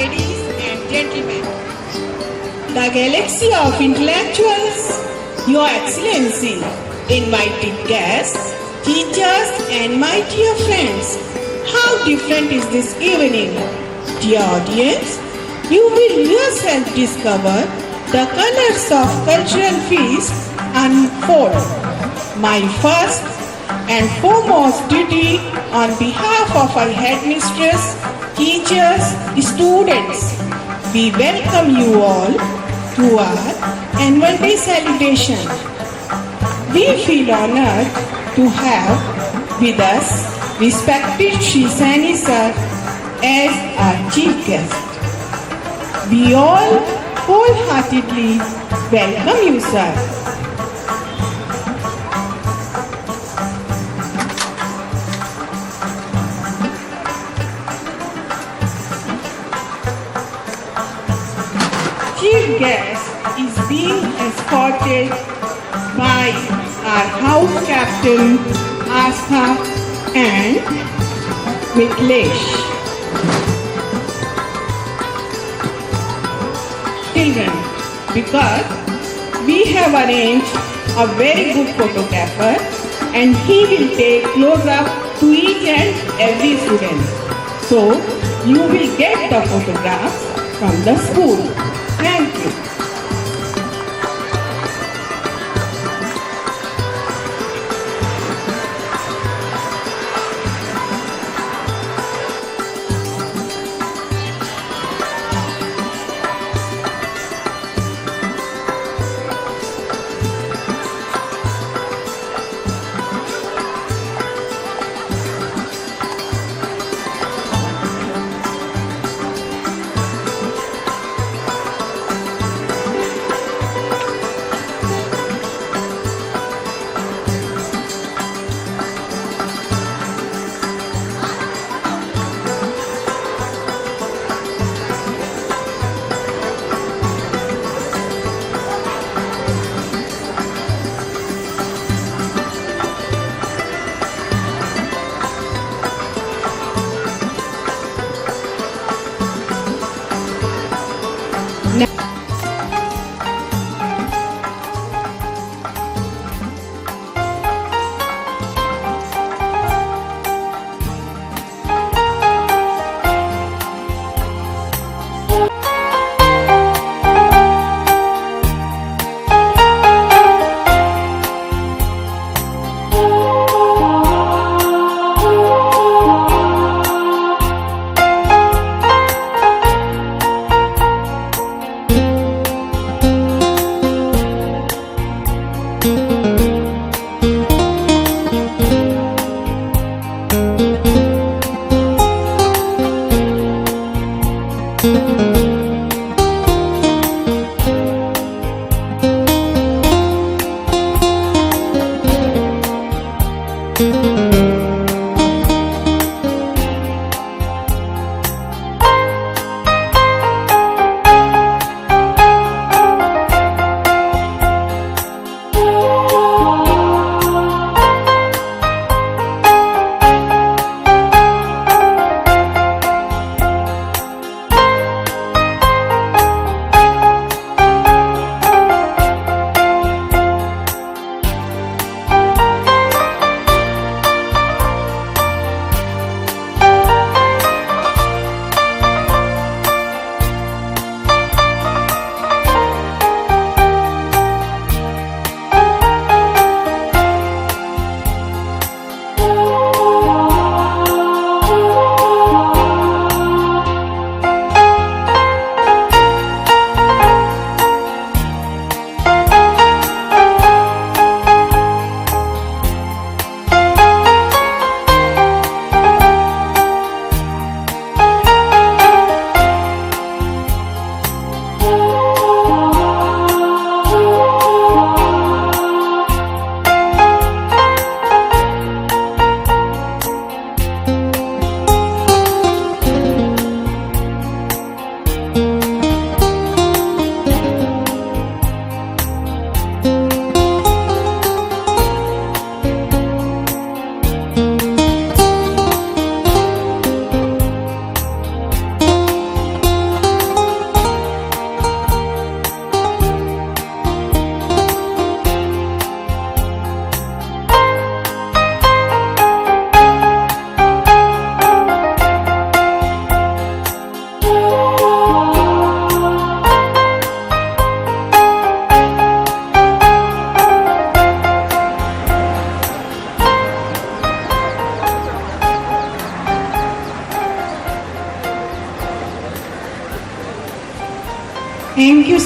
Ladies and gentlemen, the galaxy of intellectuals, Your Excellency, invited guests, teachers and my dear friends, how different is this evening? Dear audience, you will yourself discover the colors of cultural feast unfold. My first and foremost duty on behalf of our headmistress, teachers, students, we welcome you all to our annual day celebration. We feel honored to have with us respected Shri Saini sir as our chief guest. We all wholeheartedly welcome you, sir. Chief guest is being escorted by our house captain Astha and Mitlesh. Children, because we have arranged a very good photographer and he will take close up to each and every student. So you will get the photographs from the school. Thank you.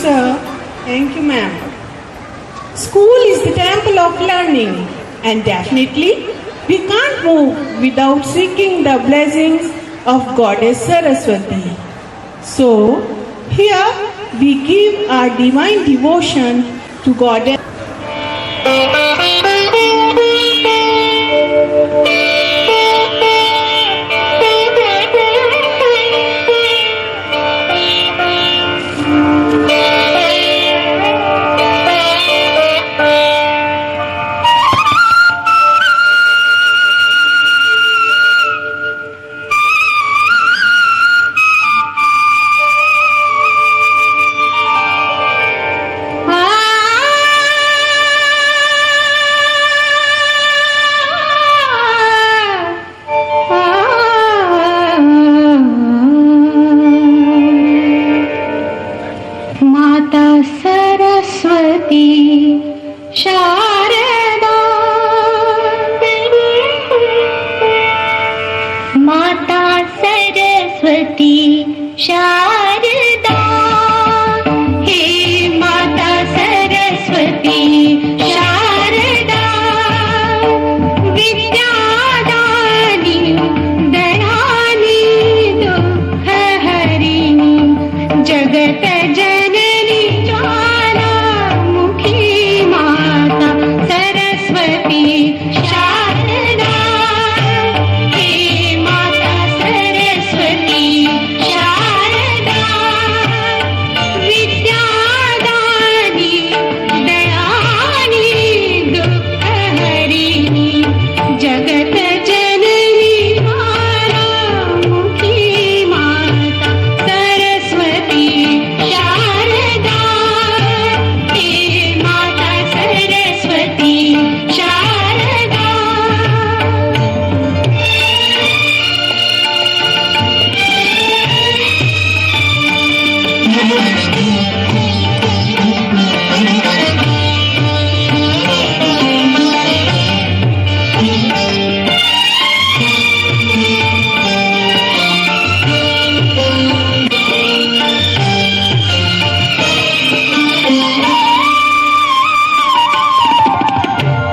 sir. Thank you, ma'am. School is the temple of learning, and definitely we can't move without seeking the blessings of Goddess Saraswati. So, here we give our divine devotion to Goddess. माता सरस्वती शारदा, माता सरस्वती शारदा, हे माता सरस्वती शारदा, विद्यादानी दयानी दुःखहरिणी जगत जननी ज्वालामुखी माता सरस्वती शारदा, हे माता सरस्वती शारदा, विद्यादानी दयानी दुःखहरिणी जगत जननी ज्वालामुखी माता सरस्वती शारदा, हे माता सरस्वती शारदा.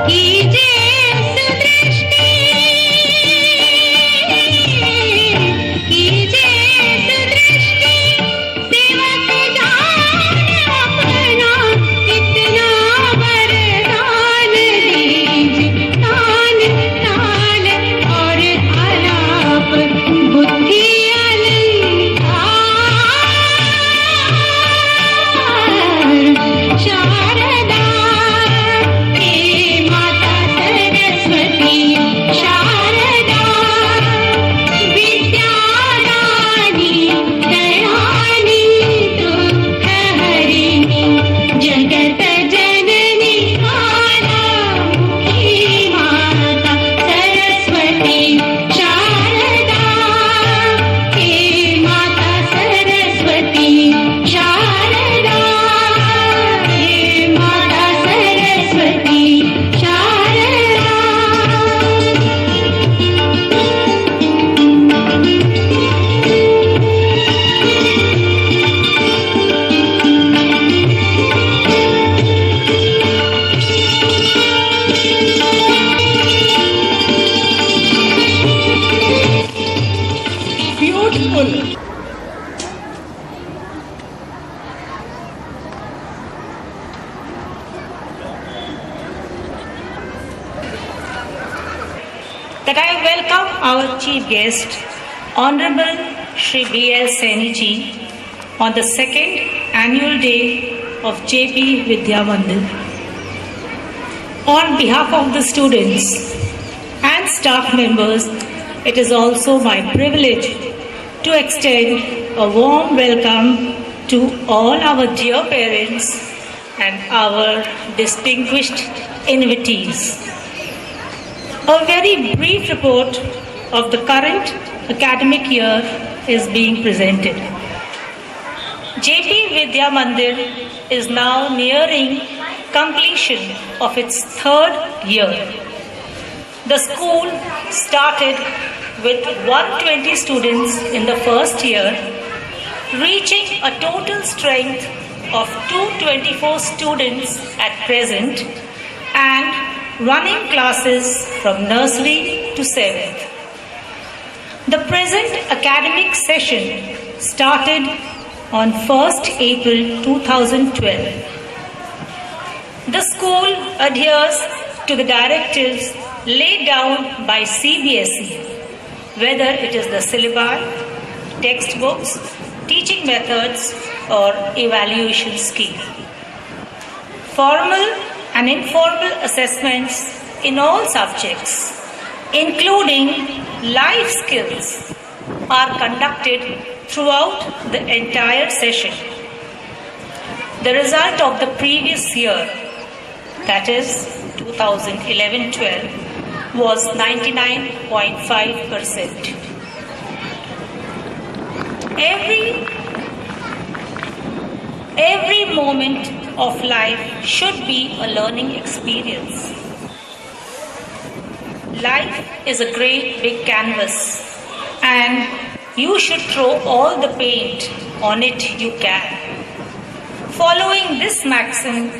कीजे सुदृष्टि, कीजे सुदृष्टि, सेवक जान अपना, इतना वरदान दीजिए, तान ताल और आलाप बुद्धि अलंकार शारदा, हे माता सरस्वती शारदा, विद्यादानी दयानी दुःखहरिणी जगत जननी ज्वालामुखी माता सरस्वती शारदा, हे माता सरस्वती शारदा, हे माता Saraswati Sharda. Beautiful. That I welcome our chief guest, Honorable Shri B.L. Saini ji, on the second annual day of JP Vidya Mandir. On behalf of the students and staff members, it is also my privilege to extend a warm welcome to all our dear parents and our distinguished invitees. A very brief report of the current academic year is being presented. JP Vidya Mandir is now nearing completion of its third year. The school started with 120 students in the first year, reaching a total strength of 224 students at present and running classes from nursery to 7th. The present academic session started on 1st April 2012. The school adheres to the directives laid down by CBSE, whether it is the syllabi, textbooks, teaching methods, or evaluation scheme. Formal and informal assessments in all subjects, including life skills, are conducted throughout the entire session. The result of the previous year, that is 2011-12, was 99.5%. Every moment of life should be a learning experience. Life is a great big canvas, and you should throw all the paint on it you can. Following this maxim,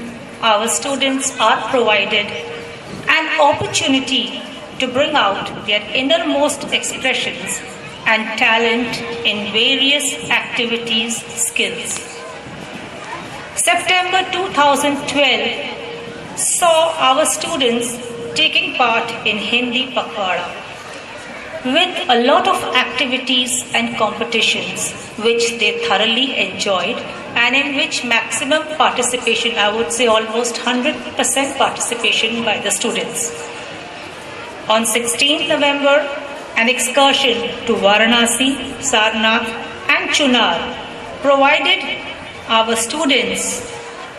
our students are provided an opportunity to bring out their innermost expressions and talent in various activities, skills. September 2012 saw our students taking part in Hindi Pakhwada with a lot of activities and competitions which they thoroughly enjoyed and in which maximum participation, I would say almost 100% participation by the students. On 16th November, an excursion to Varanasi, Sarnath and Chunar provided our students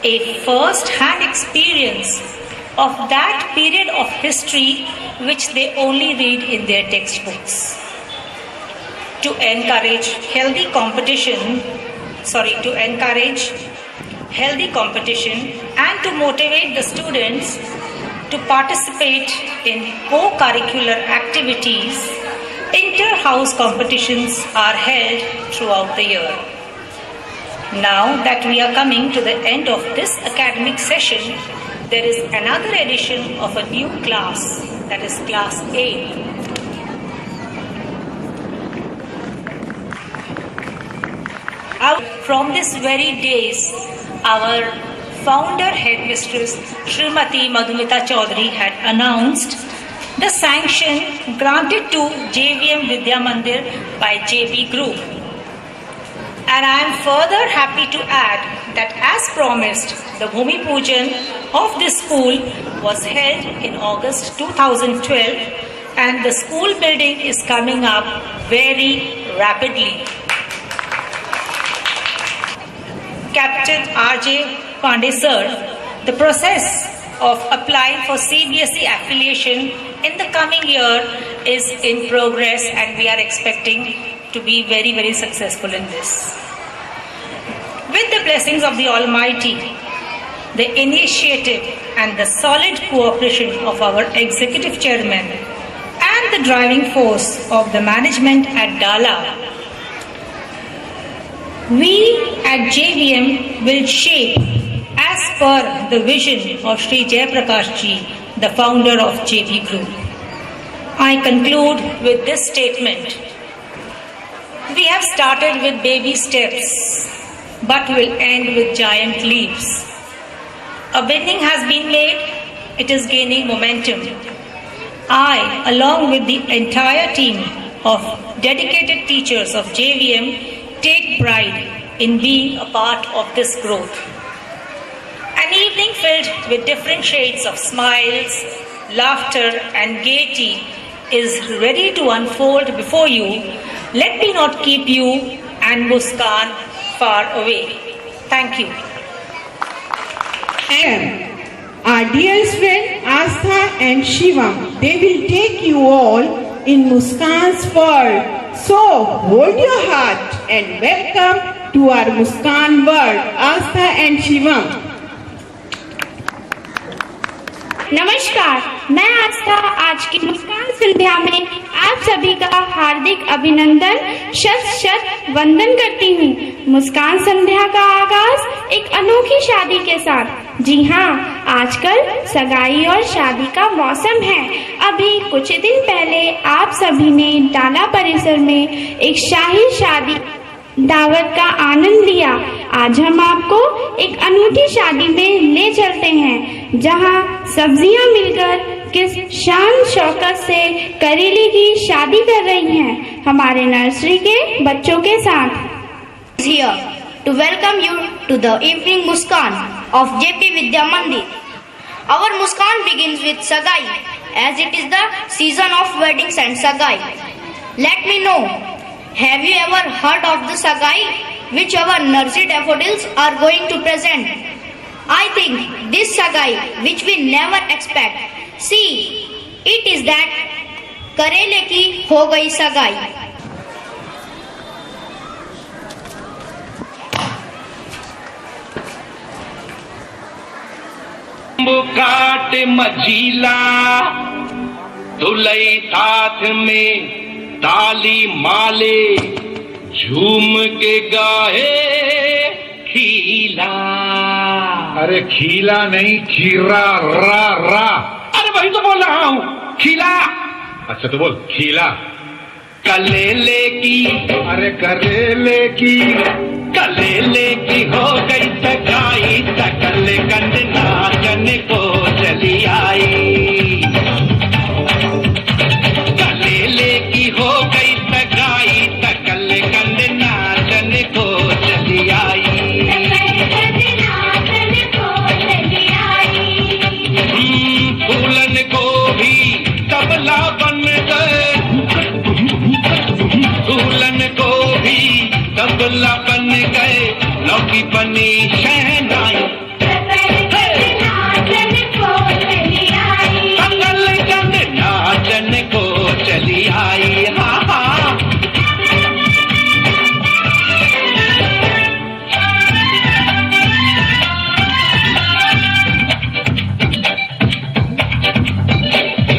a first-hand experience of that period of history which they only read in their textbooks. To encourage healthy competition and to motivate the students to participate in co-curricular activities, inter-house competitions are held throughout the year. Now that we are coming to the end of this academic session, there is another edition of a new class, that is class 8. From this very days, our founder headmistress Srimati Madhumita Chaudhary had announced the sanction granted to JVM Vidya Mandir by JB Group. And I am further happy to add that as promised, the Bhumi Pujan of this school was held in August 2012 and the school building is coming up very rapidly. Captain R.J. Pandey sir, the process of applying for CBSE affiliation in the coming year is in progress and we are expecting to be very, very successful in this. With the blessings of the Almighty, the initiative and the solid cooperation of our executive chairman and the driving force of the management at Dala, we at JVM will shape as per the vision of Sri Jayaprakash Ji, the founder of JP Group. I conclude with this statement. We have started with baby steps, but will end with giant leaps. A beginning has been made, it is gaining momentum. I, along with the entire team of dedicated teachers of JVM, take pride in being a part of this growth. An evening filled with different shades of smiles, laughter and gaiety is ready to unfold before you. Let me not keep you and Muskan far away. Thank you. And our dear friend Astha and Shivam, they will take you all in Muskan's world. So hold your heart and welcome to our Muskan world, Astha and Shivam. नमस्कार, मैं आस्था आज की मुस्कान संध्या में आप सभी का हार्दिक अभिनंदन शत शत वंदन करती हूँ। मुस्कान संध्या का आगाज एक अनोखी शादी के साथ। जी हाँ, आजकल सगाई और शादी का मौसम है। अभी कुछ दिन पहले आप सभी ने डाला परिसर में एक शाही शादी दावत का आनंद लिया। आज हम आपको एक अनूठी शादी में ले चलते हैं, जहां सब्जियां मिलकर किस शान शौकत से करेले की शादी कर रही हैं हमारे नर्सरी के बच्चों के साथ। Here to welcome you to the evening Muskan of JP Vidya Mandir. Our Muskan begins with Sagai, as it is the season of weddings and Sagai. Let me know, have you ever heard of the Sagai which our nursery daffodils are going to present? I think this Sagai which we never expect. See, it is that करेले की हो गई सगाई। काट मझीला दुलई साथ में ताली माले झूम के गाए खीला। अरे खीला नहीं, खीरा, रा रा। अरे वही तो बोल रहा हूँ, खीला। अच्छा तो बोल खीला। कलेले की, अरे करेले की, कलेले की हो गई सगाई, सकल कंद नाचन को चली आई। कलेले की हो गई सगाई, सकल कंद नाचन को चली आई। फूलन को भी तबला बन गए, फूलन को भी तबला बन गए, लौकी बनी शहनाई। सकल कंद नाचन को चली आई। हाँ हाँ,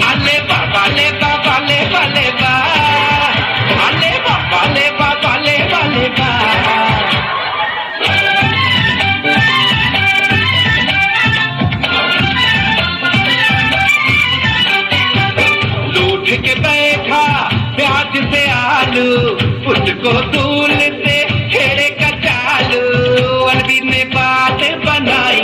अले बाबा ले बाबा ले बाले बा, अले बाबा ले बाबा ले बाले बा। लूट के बैठा प्याज से आलू, उसको दूल से छेड़े का चालू, अरबी ने बात बनाई।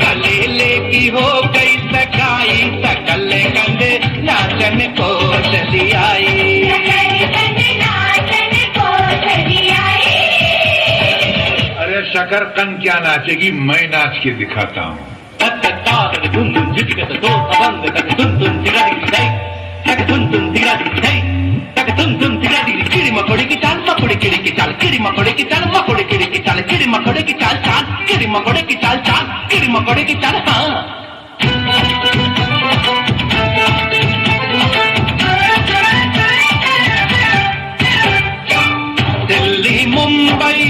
कलेले की हो गई सगाई, सकल कंद नाचन को चली आई। अरे शकरकंद क्या नाचेगी, मैं नाच के दिखाता हूँ। किड़ी मकोड़े की चाल, मकोड़े किड़ी की चाल, किड़ी मकोड़े की चाल, मकोड़े किड़ी की चाल, किड़ी मकोड़े की चाल चाल, किड़ी मकोड़े की चाल चाल, किड़ी मकोड़े की चाल। हाँ, दिल्ली मुंबई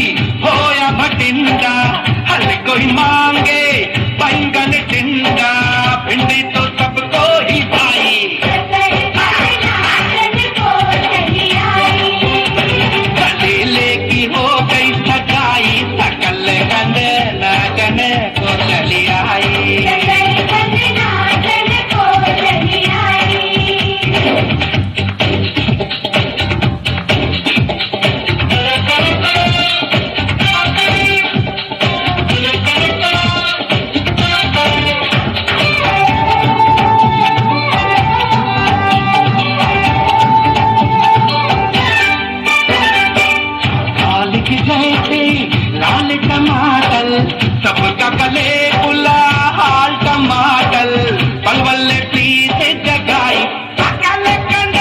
हो या भटिंडा, हर कोई मांगे बैंगन टिंडा, भिंडी तो सबको ही भाई। कलेले की हो गई सगाई, सकल कंद नाचन को चली आई। लाल टमाटर सबका गले बुला, हाल टमाटर पलवल पीस जगाई, सकल कंद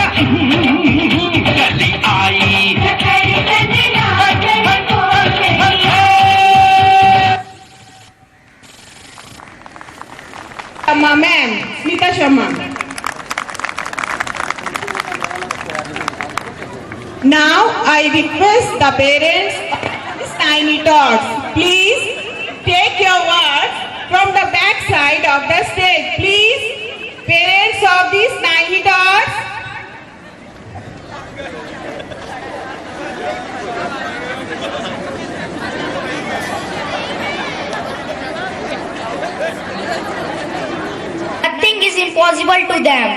चली आई। Ma'am, Smita Sharma. Now I request the parents of these tiny tots, please side of the stage. Please, parents of these tiny dots. Nothing is impossible to them.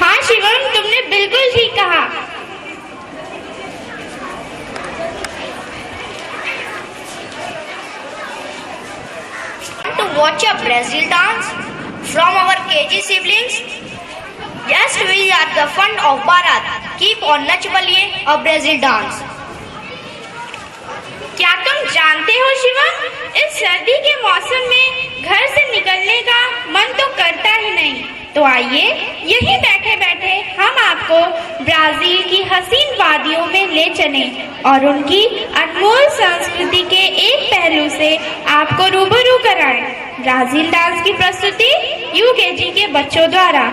हाँ शिवम, तुमने बिल्कुल ठीक कहा। To watch a Brazil dance from our KG siblings? Yes, we are the fund of Bharat. Keep on Nach Baliye, a Brazil dance. क्या तुम जानते हो शिवम, इस सर्दी के मौसम में घर से निकलने का मन तो करता ही नहीं। तो आइए यहीं बैठे बैठे हम आपको ब्राजील की हसीन वादियों में ले चलें और उनकी अनमोल संस्कृति के एक पहलू से आपको रूबरू कराएं। ब्राजील डांस की प्रस्तुति यूकेजी के बच्चों द्वारा।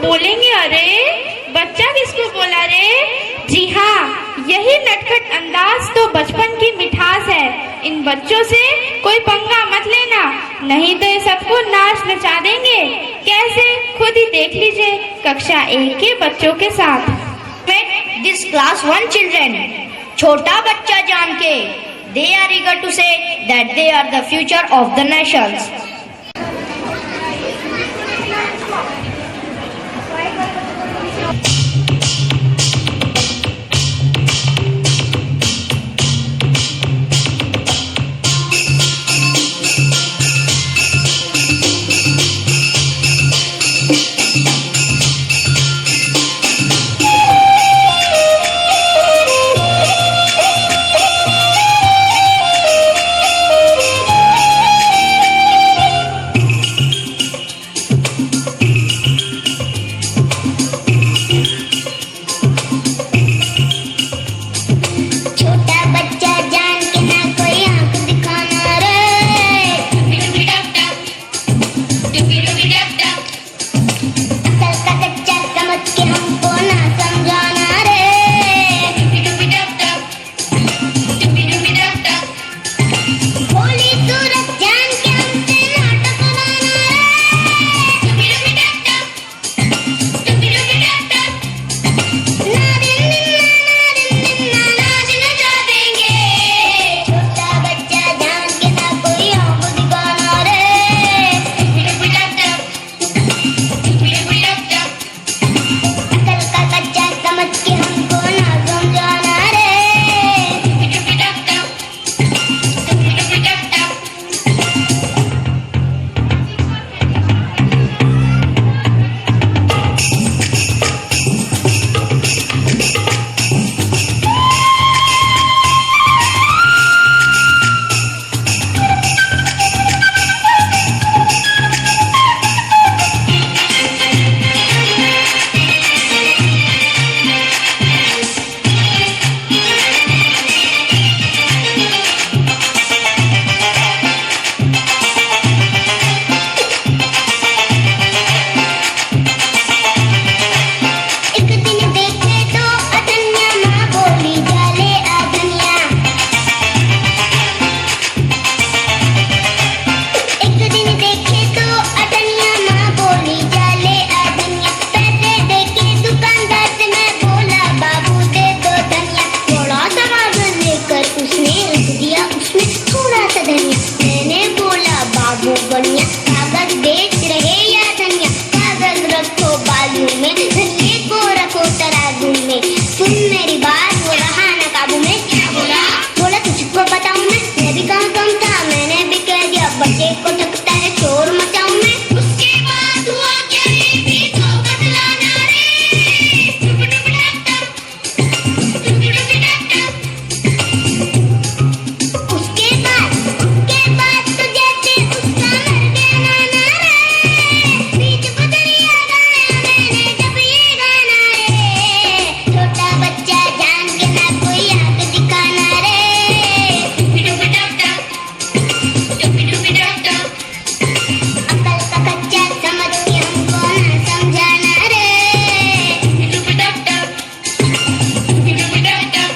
बोलेंगे अरे बच्चा किसको बोला रे। जी हाँ, यही नटखट अंदाज तो बचपन की मिठास है। इन बच्चों से कोई पंगा मत लेना, नहीं तो ये सबको नाच नचा देंगे। कैसे, खुद ही देख लीजिए कक्षा 1 के बच्चों के साथ। This class 1 children, छोटा बच्चा जान के, they are eager to say that they are the future of the nations. धनिया। मैंने बोला बाबू बनिया कागज बेच रहे या धनिया। कागज रखो बाजू में, धनिये को रखो तराजू में। सुन मेरी बात, वो रहा न काबू में। क्या बोला? बोला तुझको बताऊं मैं भी कम था। मैंने भी कह दिया बच्चे को थकता है शोर मचाऊं मैं। उसके बाद हुआ क्या रे, भी तो बतलाना रे। टुक टुक टक टक, टुक टुक टक टक। उसके बाद तो जैसे उसका मर गया नाना रे। बीच बदरिया गाया मैंने जब ये गाना रे। छोटा बच्चा जान के ना कोई आंख दिखाना रे। टुक टुक टक टक, टुक टुक टक टक। अकल का कच्चा समझ के हमको ना समझाना रे। टुक टुक टक टक, टुक टुक टक टक।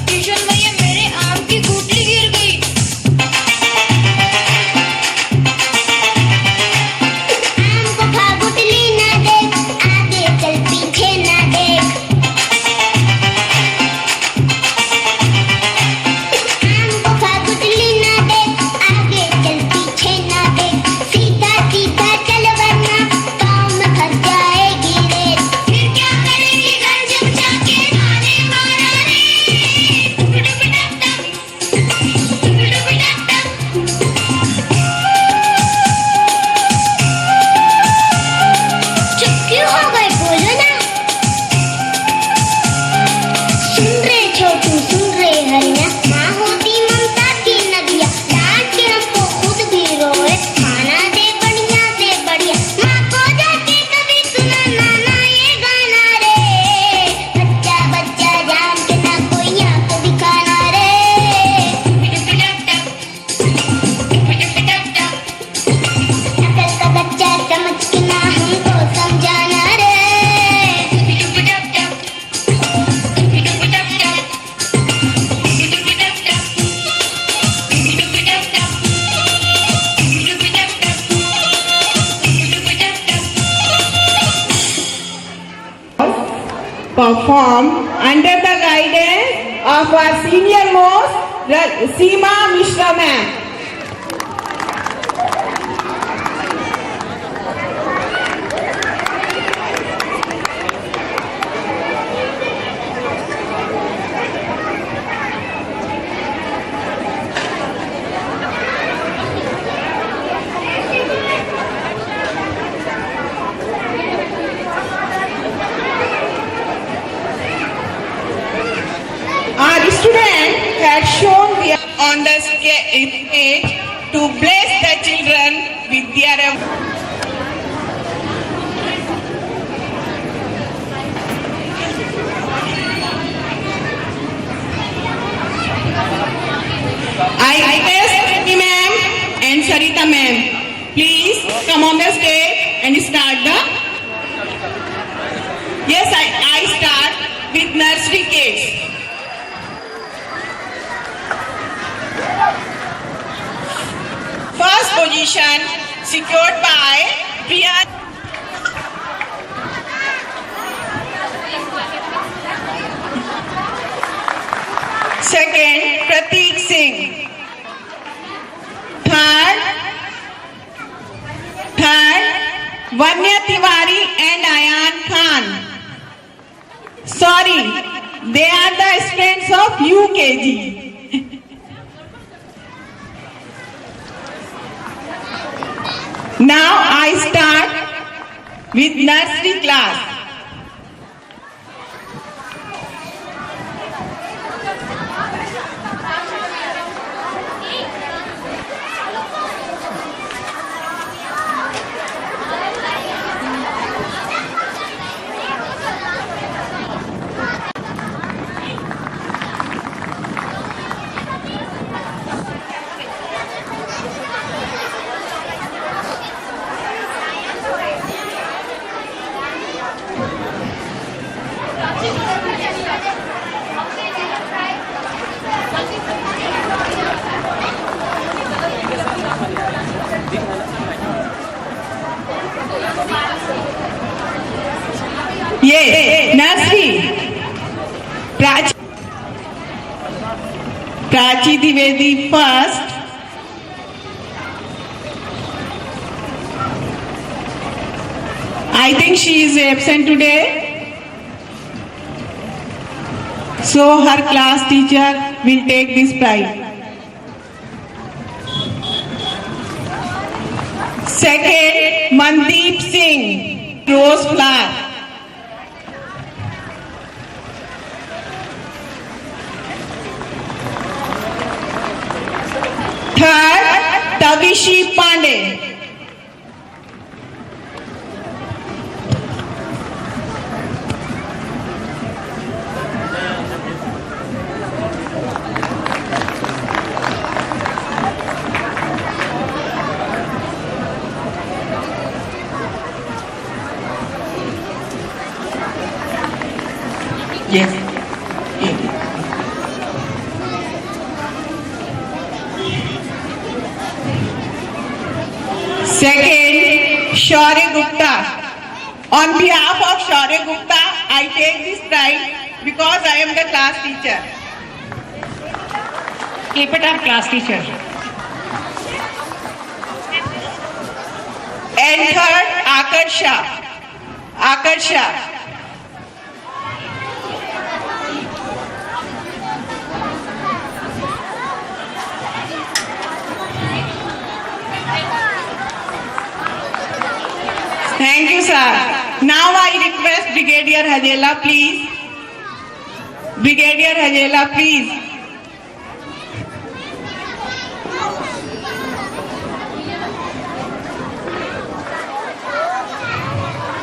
किशन भैया मेरे आम की गुठली गिर गई। आम को खा गुठली ना देख, आगे चल पीछे ना देख। आम को खा गुठली ना देख, आगे चल पीछे ना देख। सीधा सीधा चल वरना पाँव में फंस जाएगी रेत। फिर क्या करेगी घर जब जाके खाने मारा रे। टुक टुक टक टक, टुक टुक टक टक। चुप क्यों हो गए, बोलो ना। सुन रे छोटू सुन रे हरिया, माँ होती ममता की नदिया। डांट के हमको खुद भी रोए, खाना दे बढ़िया से बढ़िया। माँ को जाके कभी सुनाना ना ये गाना रे। बच्चा बच्चा जान के ना कोई आंख दिखाना रे। टुक टुक टक टक, टुक टुक टक टक। अकल का बच्चा समझ के ना हमको समझाना रे। टुक टुक टक टक, टुक टुक टक टक, टुक टुक टक टक, टुक टुक टक टक, टुक टुक टक टक, टुक टुक टक टक। Perform under the guidance of our senior most Seema Mishra ma'am. Our student had shown on the stage to bless the children with their I request Sriti ma'am and Sarita ma'am, please come on the stage and start the. Yes, I start with nursery kids. First position secured by Priya. Second, Prateek Singh. Third, Vanya Tiwari and Ayan Khan. Sorry, they are the students of UKG. Now I start with nursery class. Prachi Dwivedi first. I think she is absent today. So her class teacher will take this prize. Second, Mandeep Singh, Rose Flower. Third, Tavishi Pandey. Yes. Second, Shaurya Gupta. On behalf of Shaurya Gupta, I take this prize because I am the class teacher. Keep it up, class teacher. And third, Akarsha. Akarsha. Thank you, sir. Now I request Brigadier Hajela, please. Brigadier Hajela, please.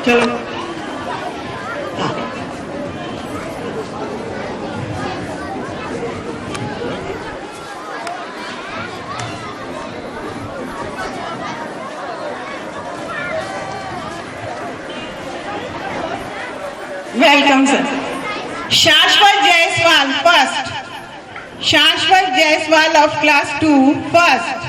Chalo. Welcome, sir. Shashwat Jaiswal, first. Shashwat Jaiswal of class 2, first.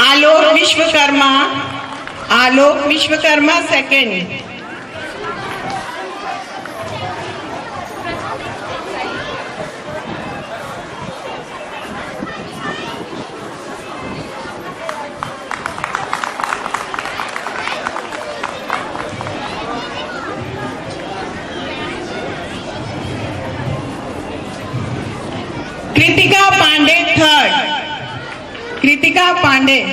Alok Vishwakarma. Alok Vishwakarma, second. Kritika Pandey, third. Kritika Pandey.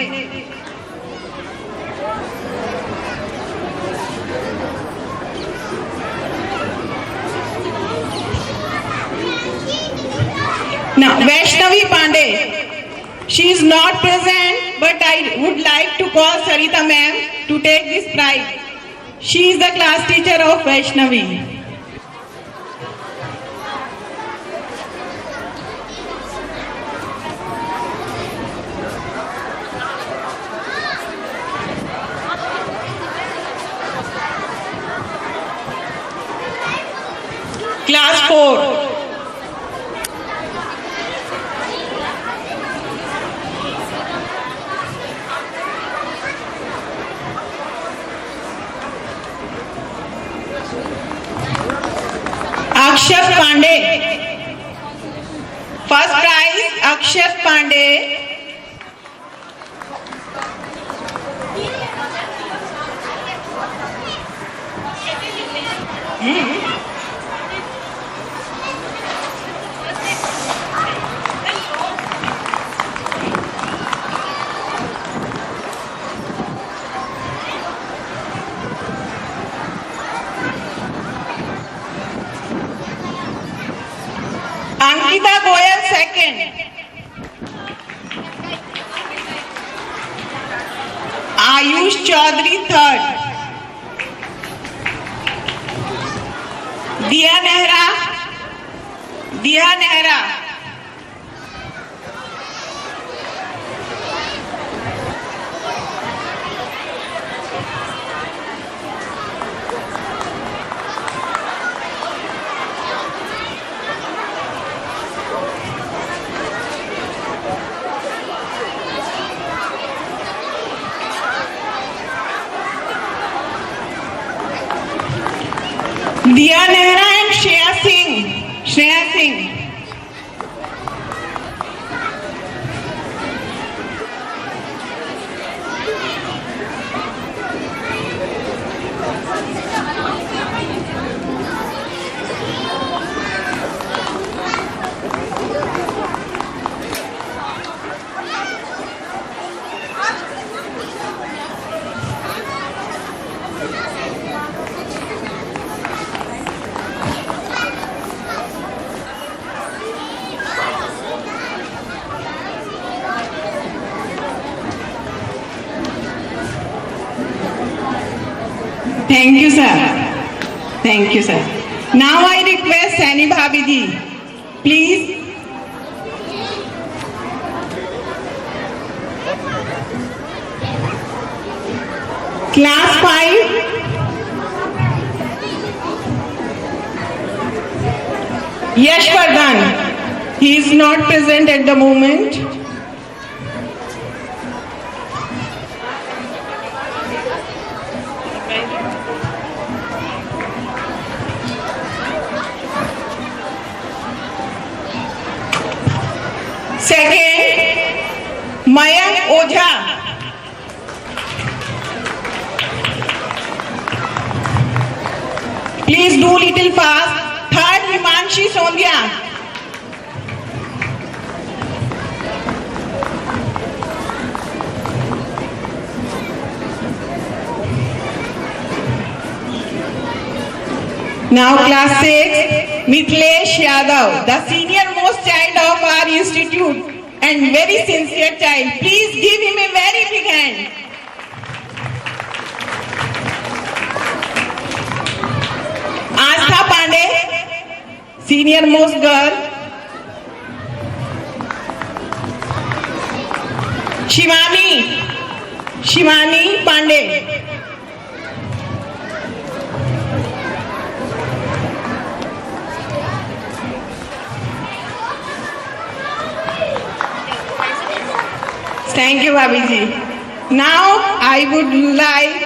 Now, Vaishnavi Pandey. She is not present, but I would like to call Sarita ma'am to take this prize. She is the class teacher of Vaishnavi. Class 4. Akshat Pandey. First prize, Akshat Pandey. Ankita Goyal, second. Ayush Chaudhary, third. Diya Nehra. Diya Nehra. Diya Nehra and Shreya Singh. Shreya Singh. Thank you, sir. Thank you, sir. Now I request Sani Bhabhi ji, please. Class 5. Yash Vardhan. He is not present at the moment. Second, Mayank Ojha. Please do little fast. Third, Himanshi Sondhya. Now class 6, Mithilesh Yadav, the senior most child of our institute and very sincere child. Please give him a very big hand. Astha Pandey, senior most girl. Shivani Pandey. Thank you, Bhabiji. Now I would like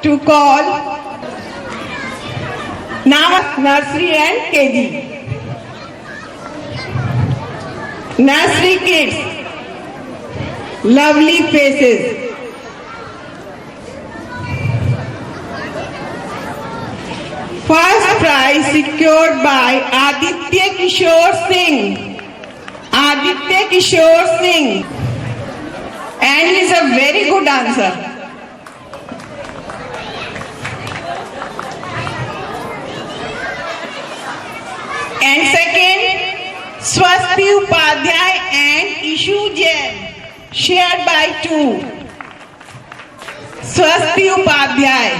to call nursery and KG. Nursery kids, lovely faces. First prize secured by Aditya Kishore Singh. Aditya Kishore Singh. And he is a very good dancer. And second, Swasti Upadhyay and Ishu Jain, shared by two. Swasti Upadhyay.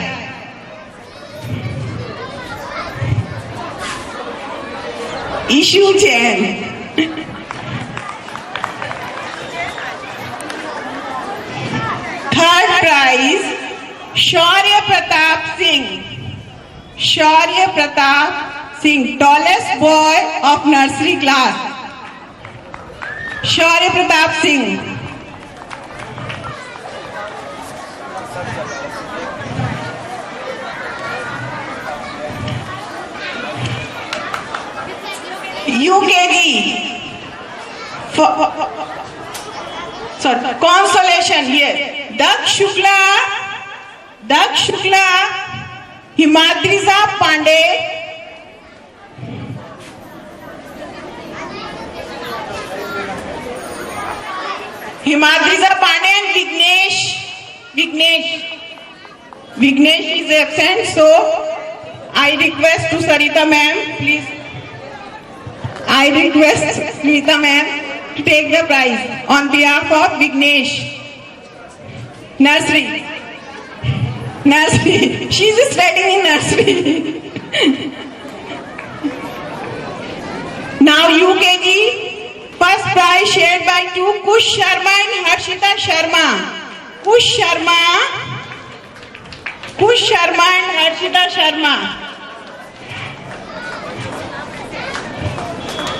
Ishu Jain. Third prize, Shaurya Pratap Singh. Shaurya Pratap Singh, tallest boy of nursery class. Shaurya Pratap Singh. UKG. Consolation here. Dak Shukla, Himadriza Pandey, and Vignesh is absent, so I request to Sarita ma'am, please. I request Sarita ma'am to take the prize on behalf of Vignesh. Nursery. She is studying in nursery. Now UKG, first prize shared by two, Kush Sharma and Harshita Sharma. Kush Sharma and Harshita Sharma.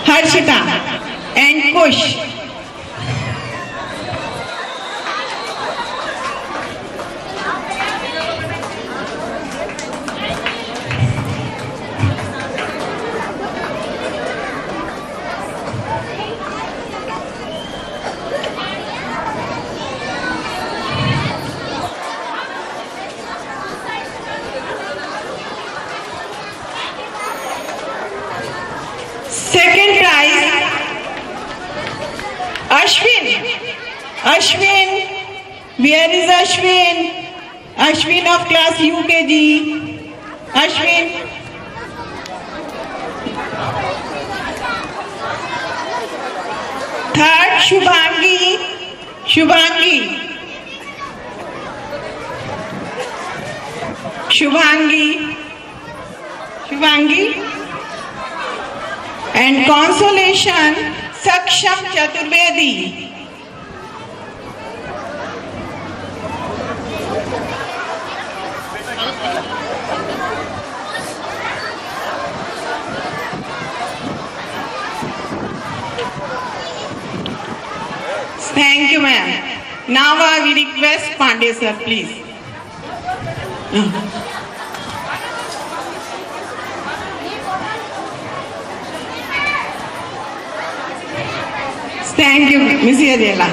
Harshita and Kush. Ashwin, where is Ashwin? Ashwin of class UKG. Ashwin. Third, Shubhangi. Shubhangi. Shubhangi. Shubhangi. And consolation, Saksham Chaturvedi. Thank you, ma'am. Now I will request Pandey sir, please. Thank you, Ms. Adela.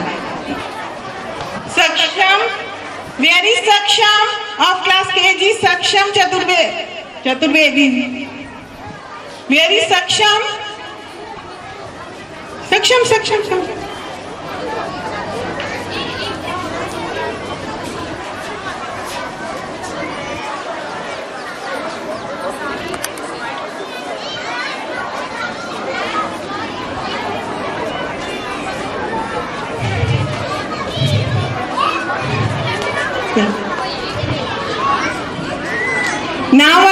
Saksham, where is Saksham of class KG? Saksham Chaturvedi. Where is Saksham? Saksham. Now I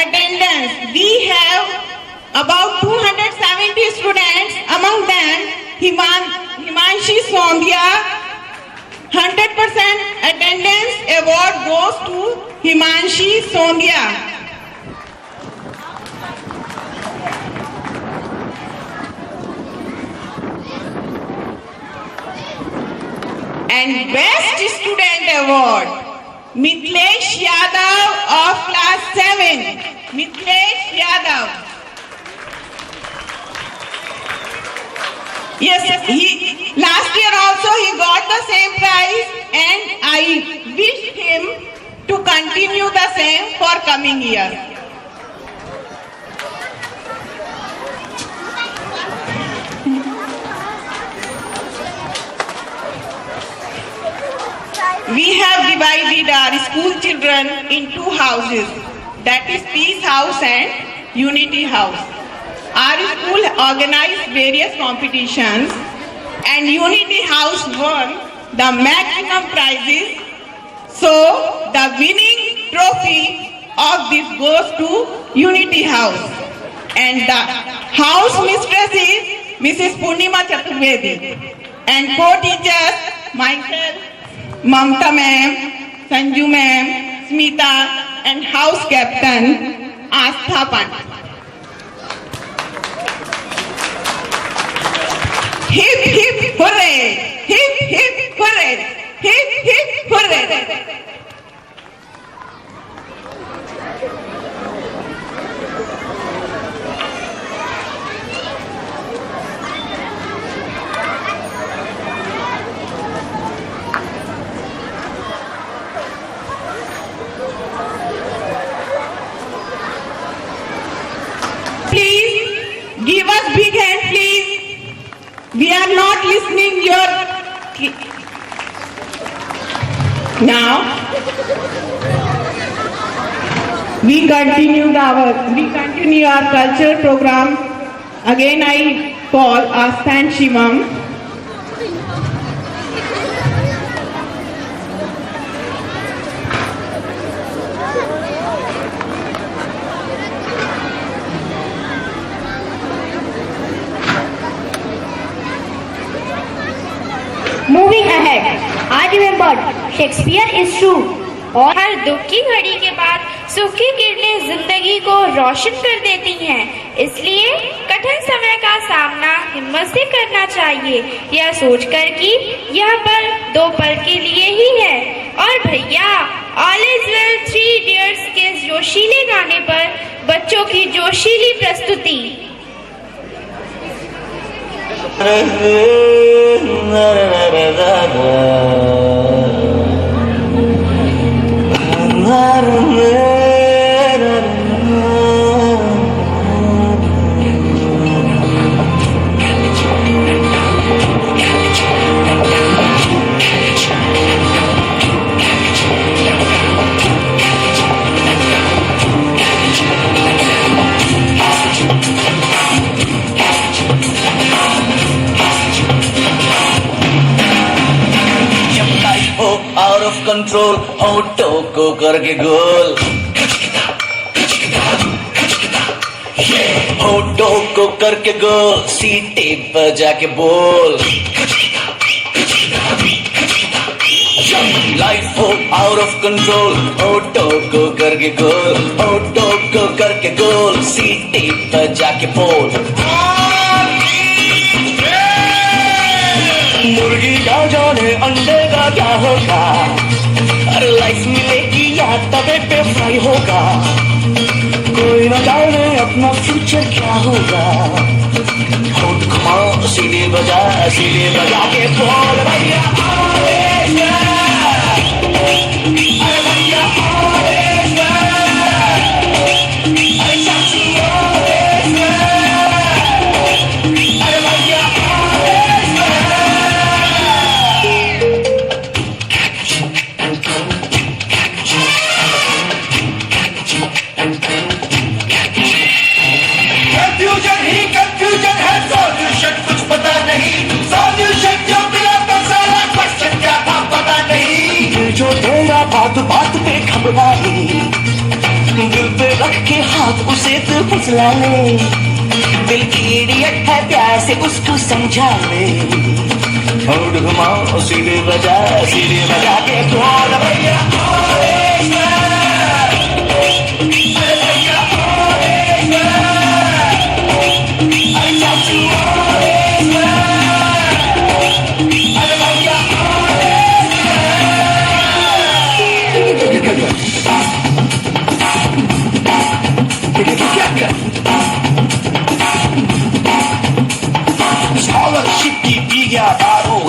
attendance. We have about 270 students. Among them, Himanshi Sombia. 100% attendance award goes to Himanshi Sombia. And best student award, Mitlesh Yadav of class 7. Mitlesh Yadav. Yes, last year also he got the same prize, and I wish him to continue the same for coming year. We have divided our school children in two houses, that is Peace House and Unity House. Our school organized various competitions, and Unity House won the maximum prizes. So the winning trophy of this goes to Unity House, and the house mistress is Mrs. Purnima Chaturvedi, and co-teachers myself, Mamta ma'am, Sanju ma'am, Smita, and house captain Astha Pandey. Hip hip hooray! Hip hip hooray! Hip hip hooray! Please give us big hand, please. We are not listening your. Now we continue our cultural program. Again I call Asthan Shimam. Moving ahead, I remembered Shakespeare is true. और हर दुख की घड़ी के बाद सुख की किरणें जिंदगी को रोशन कर देती हैं। इसलिए कठिन समय का सामना हिम्मत से करना चाहिए, यह सोचकर कि यह पल 2 पल के लिए ही है। और भैया, ऑल इज वेल 3 इडियट्स के जोशीले गाने पर बच्चों की जोशीली प्रस्तुति। आउट ऑफ कंट्रोल ऑटो को करके गोल, ऑटो को करके गोल, सीटे पर जाके बोल। लाइफ हो आउट ऑफ कंट्रोल ऑटो को करके गोल, ऑटो को करके गोल, सीटे पर जाके बोल। मुर्गी का जाने अंडे का क्या होगा, अरे लाइफ मिलेगी या तवे पे फ्राई होगा, कोई न जाने अपना फ्यूचर क्या होगा। होठ घुमाओ सीढ़ी बजा के बोल भैया अरे भैया अरे चाची अरे भैया कंफ्यूजन ही कंफ्यूजन है, सॉल्यूशन कुछ पता नहीं, सॉल्यूशन जो मिला तो सारा क्वेश्चन क्या था पता नहीं। जो तेरा बात बात पे घबराए, दिल पे रख के हाथ उसे तो फुसला ले, दिल की इडियट है प्यार से उसको समझा ले। होठ घुमाओ सीढ़ी बजा के बोल भैया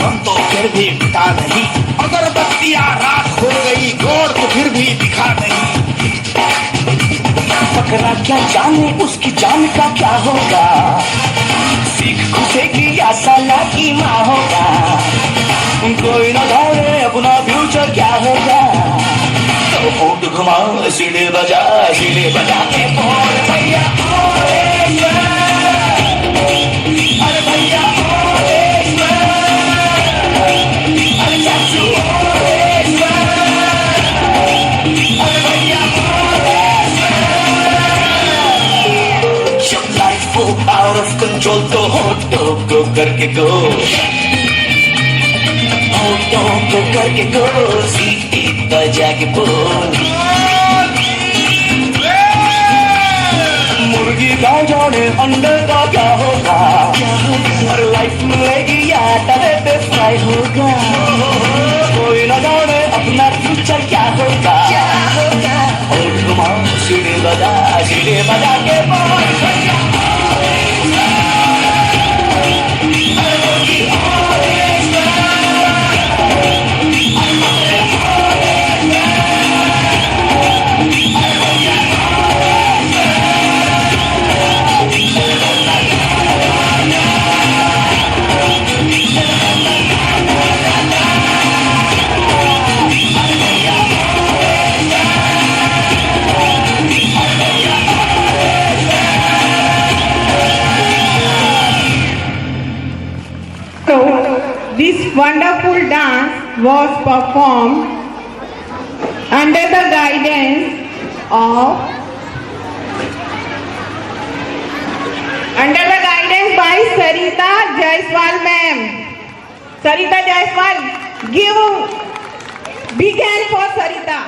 हम तो फिर भी पिता नहीं, अगर बत्तियां रात हो गई गौर तो फिर भी दिखा नहीं। पकड़ा क्या जाने उसकी जान का क्या होगा, सीख खुशेगी या साला की माँ होगा, कोई न जाने अपना फ्यूचर क्या होगा। तो होठ घुमाओ सीढ़ी बजा के बोल भैया अरे भैया आउट ऑफ कंट्रोल तो होटो को करके गो, होटो को करके गो, सीटी बजा के बोल। मुर्गी का जाने अंडे का क्या होगा, और लाइफ मिलेगी या तवे पे फ्राई होगा, कोई न जाने अपना फ्यूचर क्या होगा। होठ घुमाओ सीढ़ी बजा के बोल। This wonderful dance was performed under the guidance by Sarita Jaiswal ma'am. Sarita Jaiswal, give a big hand for Sarita.